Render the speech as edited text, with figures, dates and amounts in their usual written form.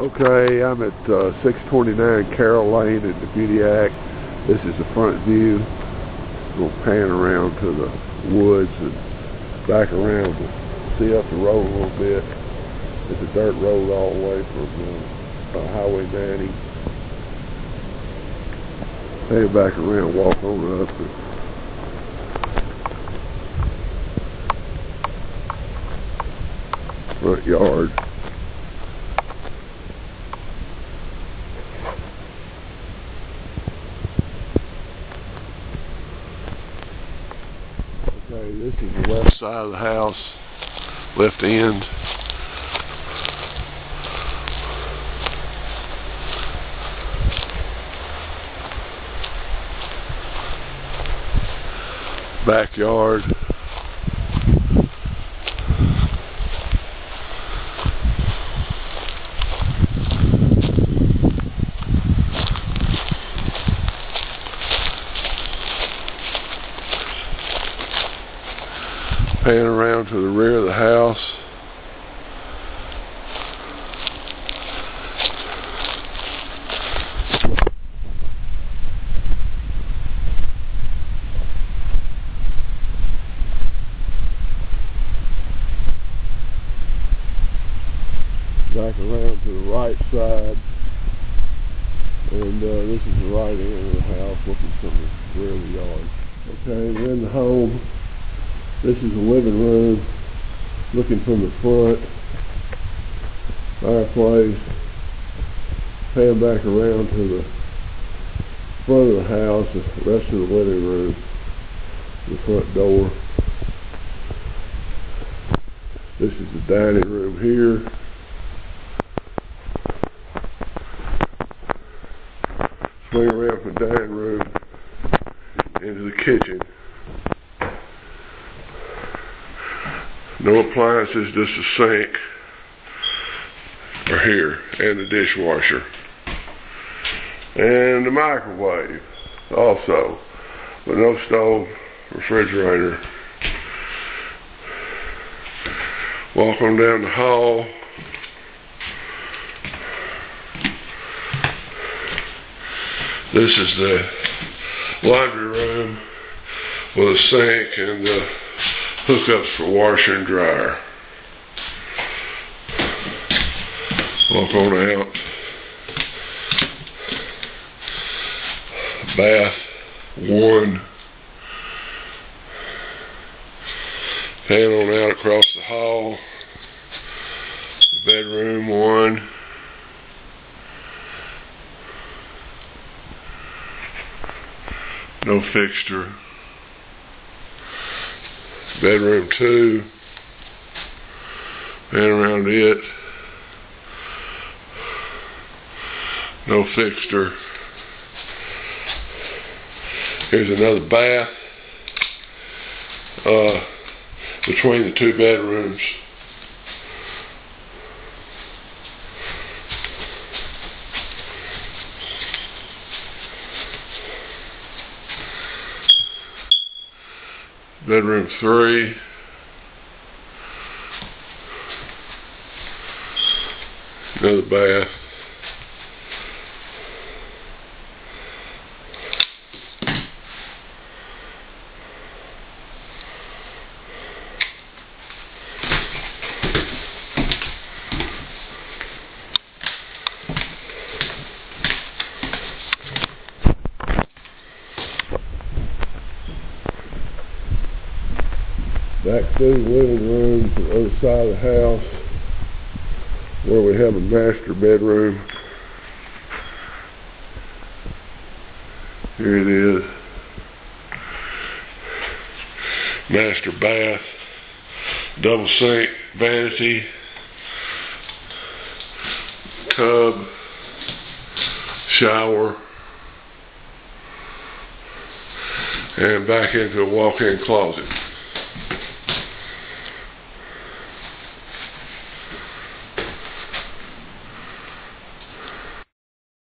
Okay, I'm at 629 Carroll Lane in Beautiac. This is the front view. We'll pan around to the woods and back around to see up the road a little bit. It's a dirt road all the way from Highway 90. Pan back around, walk on up. Front yard. Okay, this is the left side of the house, left end. Backyard. Pan around to the rear of the house. Back around to the right side. And this is the right end of the house looking from the rear of the yard. Okay, we're in the home. This is the living room, looking from the front. Fireplace. Pan back around to the front of the house, the rest of the living room, the front door. This is the dining room here. Swing around from the dining room into the kitchen. No appliances, just a sink are here, and the dishwasher. And the microwave also, but no stove, refrigerator. Walk on down the hall. This is the laundry room with a sink and the hookups for washer and dryer. Walk on out. Bath 1. Pan on out across the hall. Bedroom 1. No fixture. Bedroom 2. Pan around it. No fixture. Here's another bath between the two bedrooms. Bedroom 3. Another bath. Back through the living room to the other side of the house where we have a master bedroom. Here it is. Master bath, double sink, vanity, tub, shower, and back into a walk-in closet.